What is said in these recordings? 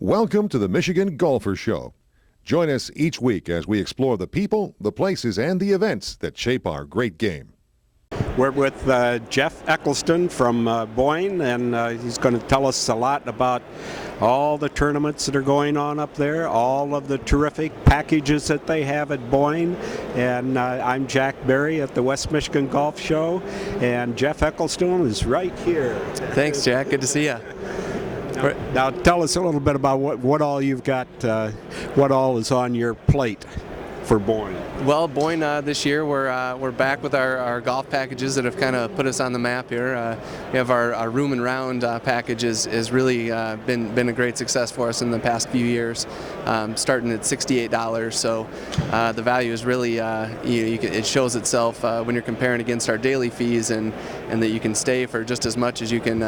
Welcome to the Michigan Golfer Show. Join us each week as we explore the people, the places, and the events that shape our great game. We're with Jeff Eccleston from Boyne, and he's going to tell us a lot about all the tournaments that are going on up there, all of the terrific packages that they have at Boyne. And I'm Jack Berry at the West Michigan Golf Show, and Jeff Eccleston is right here. Thanks, Jack. Good to see you. Now tell us a little bit about what all you've got, what all is on your plate for Boyne. Well, Boyne this year we're back with our golf packages that have kind of put us on the map here. We have our room and round package is really been a great success for us in the past few years, starting at $68. So the value is really it shows itself when you're comparing against our daily fees, and that you can stay for just as much as you can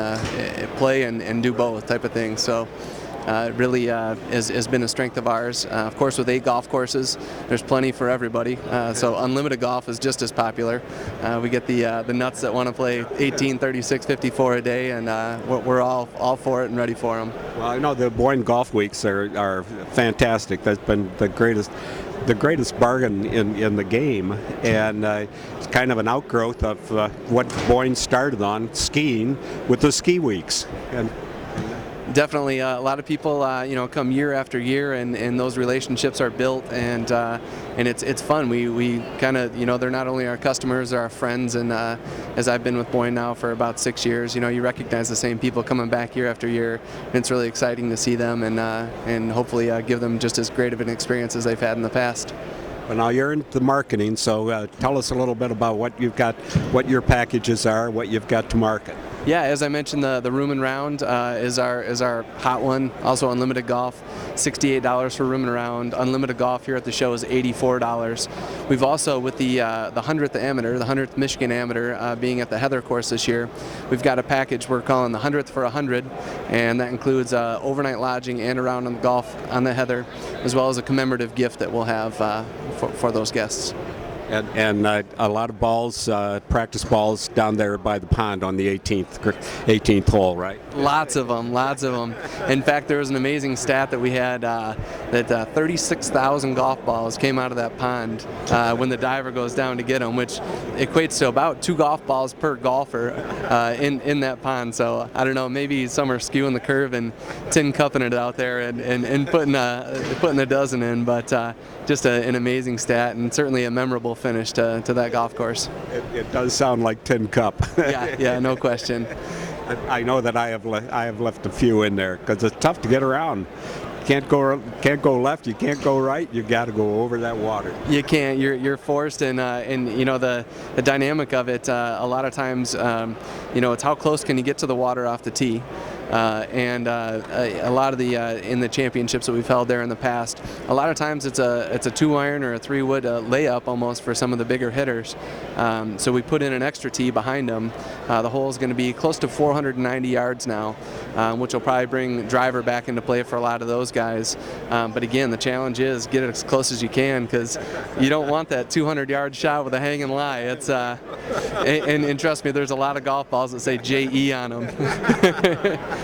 play and do both type of thing. So. It really has been a strength of ours. Of course, with 8 golf courses, there's plenty for everybody. So unlimited golf is just as popular. We get the nuts that want to play 18, 36, 54 a day, and we're all for it and ready for them. Well, I know the Boyne Golf Weeks are fantastic. That's been the greatest bargain in the game, and it's kind of an outgrowth of what Boyne started on, skiing, with the ski weeks. And definitely, a lot of people, come year after year, and those relationships are built, and it's fun. We kind of, they're not only our customers, they're our friends, and as I've been with Boyne now for about 6 years, you recognize the same people coming back year after year, and it's really exciting to see them, and hopefully give them just as great of an experience as they've had in the past. Well, now you're into marketing, so tell us a little bit about what you've got, what your packages are, what you've got to market. Yeah, as I mentioned, the room and round is our hot one. Also unlimited golf, $68 for room and round. Unlimited golf here at the show is $84. We've also, with the 100th amateur, the 100th Michigan amateur being at the Heather course this year, we've got a package we're calling the 100th for 100, and that includes overnight lodging and a round on the golf on the Heather, as well as a commemorative gift that we'll have for those guests. And a lot of balls, practice balls down there by the pond on the 18th hole, right? Lots of them. In fact, there was an amazing stat that we had that 36,000 golf balls came out of that pond when the diver goes down to get them, which equates to about 2 golf balls per golfer in that pond. So I don't know, maybe some are skewing the curve and tin cupping it out there and putting a dozen in, but just an amazing stat, and certainly a memorable finish to that golf course. It does sound like tin cup. Yeah, no question. I know that I have left a few in there because it's tough to get around. Can't go left, you can't go right, you got to go over that water. You can't. You're forced, and the dynamic of it. A lot of times, it's how close can you get to the water off the tee. And a lot of the in the championships that we've held there in the past, a lot of times it's a 2-iron or a 3-wood layup almost for some of the bigger hitters. So we put in an extra tee behind them. The hole is going to be close to 490 yards now, which will probably bring driver back into play for a lot of those guys. But again, the challenge is get it as close as you can, because you don't want that 200-yard shot with a hanging lie. It's and trust me, there's a lot of golf balls that say JE on them.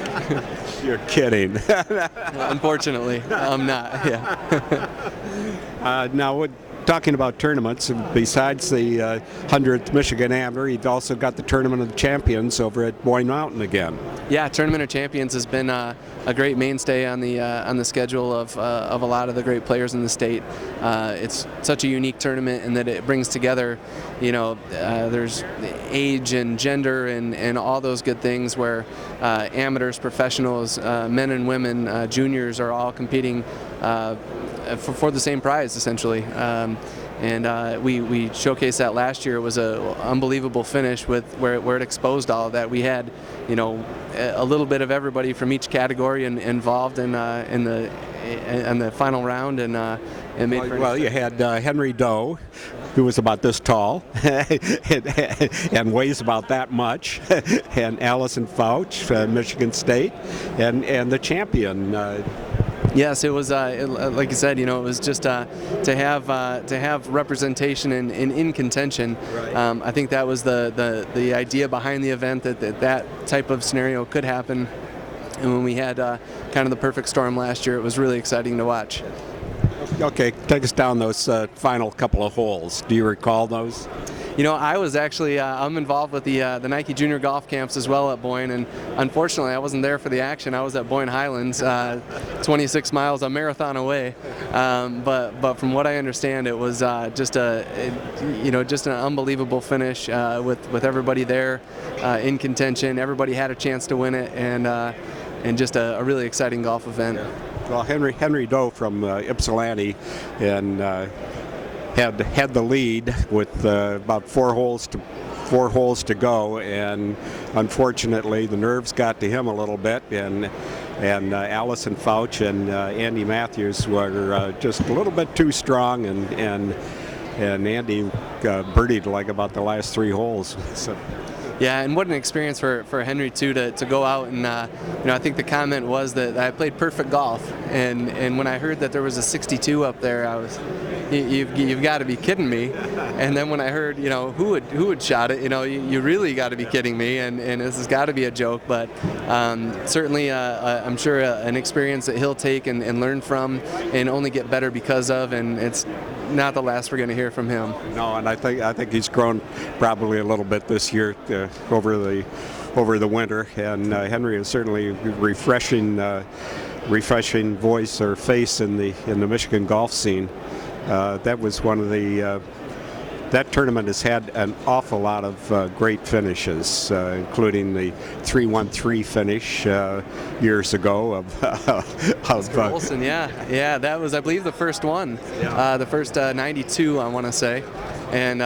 You're kidding. Unfortunately, I'm not. Yeah. Now, talking about tournaments, besides the 100th Michigan Amateur, you've also got the Tournament of the Champions over at Boyne Mountain again. Yeah, Tournament of Champions has been a great mainstay on the schedule of a lot of the great players in the state. It's such a unique tournament in that it brings together, there's age and gender and all those good things where amateurs, professionals, men and women, juniors are all competing for the same prize, essentially. And we showcased that last year. It was an unbelievable finish with where it exposed all of that. We had, a little bit of everybody from each category involved in the final round, and it made. Well, you had Henry Doe, who was about this tall and weighs about that much, and Allison Fouch, Michigan State, and the champion. Yes, it was like you said. It was just to have representation in contention. Right. I think that was the idea behind the event, that type of scenario could happen. And when we had kind of the perfect storm last year, it was really exciting to watch. Okay, take us down those final couple of holes. Do you recall those? You know, I was actually, I'm involved with the Nike Junior Golf Camps as well at Boyne, and unfortunately I wasn't there for the action. I was at Boyne Highlands, 26 miles, a marathon away. But from what I understand, it was just an unbelievable finish with everybody there in contention. Everybody had a chance to win it, and just a really exciting golf event. Well, Henry Doe from Ypsilanti, and had the lead with about four holes to go, and unfortunately the nerves got to him a little bit, and Allison Fouch and Andy Matthews were just a little bit too strong, and Andy birdied like about the last three holes. So. Yeah, and what an experience for Henry too to go out and I think the comment was that I played perfect golf, and when I heard that there was a 62 up there, I was, you've got to be kidding me. And then when I heard who had shot it, you really got to be kidding me, and this has got to be a joke. But certainly I'm sure an experience that he'll take and learn from and only get better because of, and it's not the last we're going to hear from him. No, and I think he's grown probably a little bit this year over the winter, and Henry is certainly refreshing voice or face in the Michigan golf scene. That was one of the that tournament has had an awful lot of great finishes, including the 3-1-3 finish years ago of Olson. Yeah, that was, I believe, the first one, the first 92, I want to say. And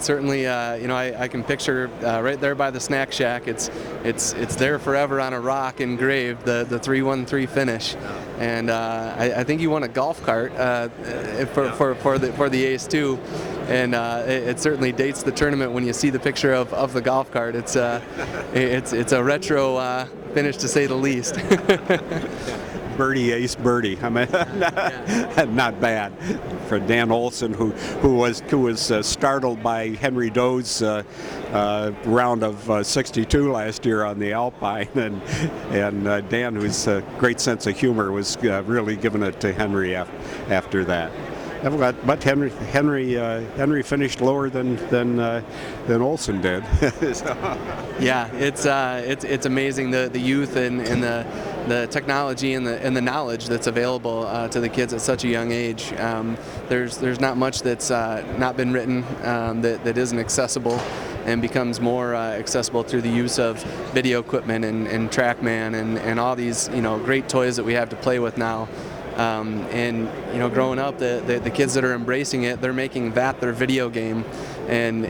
certainly, I can picture right there by the snack shack. It's there forever on a rock engraved, the 3-1-3 finish. And I think he won a golf cart for the ace too. And it certainly dates the tournament when you see the picture of the golf cart. It's a retro finish, to say the least. Birdie, ace, birdie. I mean, not bad for Dan Olson, who was startled by Henry Doe's round of 62 last year on the Alpine, and Dan, who's a great sense of humor, was really giving it to Henry after that. But Henry finished lower than Olson did. Yeah, it's amazing the youth and the technology and the knowledge that's available to the kids at such a young age. There's not much that's not been written that isn't accessible, and becomes more accessible through the use of video equipment and TrackMan and all these great toys that we have to play with now. And growing up, the kids that are embracing it, they're making that their video game, and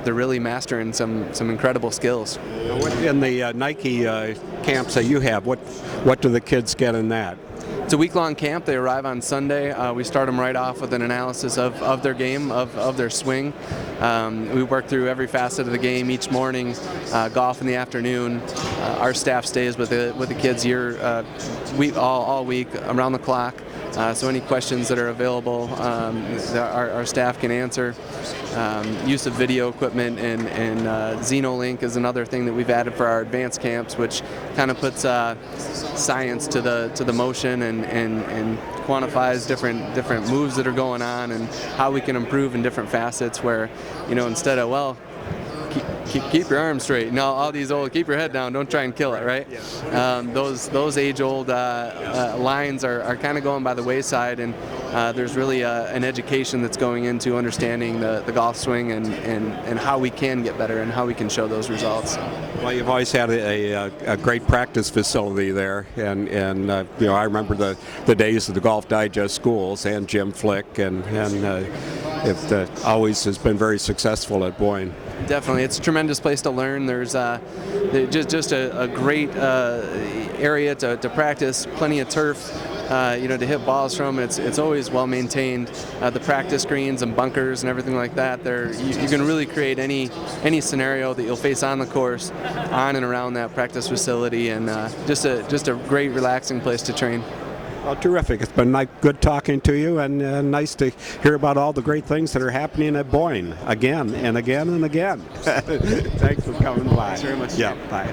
they're really mastering some incredible skills. In the Nike camps that you have, what do the kids get in that? It's a week-long camp. They arrive on Sunday. We start them right off with an analysis of their game, of their swing. We work through every facet of the game each morning, golf in the afternoon. Our staff stays with the kids all week, around the clock. So any questions that are available, our staff can answer. Use of video equipment and Xenolink is another thing that we've added for our advanced camps, which kind of puts science to the motion and quantifies different moves that are going on and how we can improve in different facets. Where instead of keep your arms straight. No, all these old keep your head down. Don't try and kill it. Right? Those age-old lines are kind of going by the wayside, and there's really an education that's going into understanding the golf swing and how we can get better and how we can show those results. Well, you've always had a great practice facility there, and I remember the days of the Golf Digest schools and Jim Flick, and it always has been very successful at Boyne. Definitely, it's a tremendous place to learn. There's just a great area to practice, plenty of turf, to hit balls from. It's always well maintained. The practice greens and bunkers and everything like that. You can really create any scenario that you'll face on the course, on and around that practice facility, and just a great relaxing place to train. Well, terrific. It's been good talking to you, and nice to hear about all the great things that are happening at Boyne again and again and again. Thanks for coming by. Thanks very much. Yeah, bye.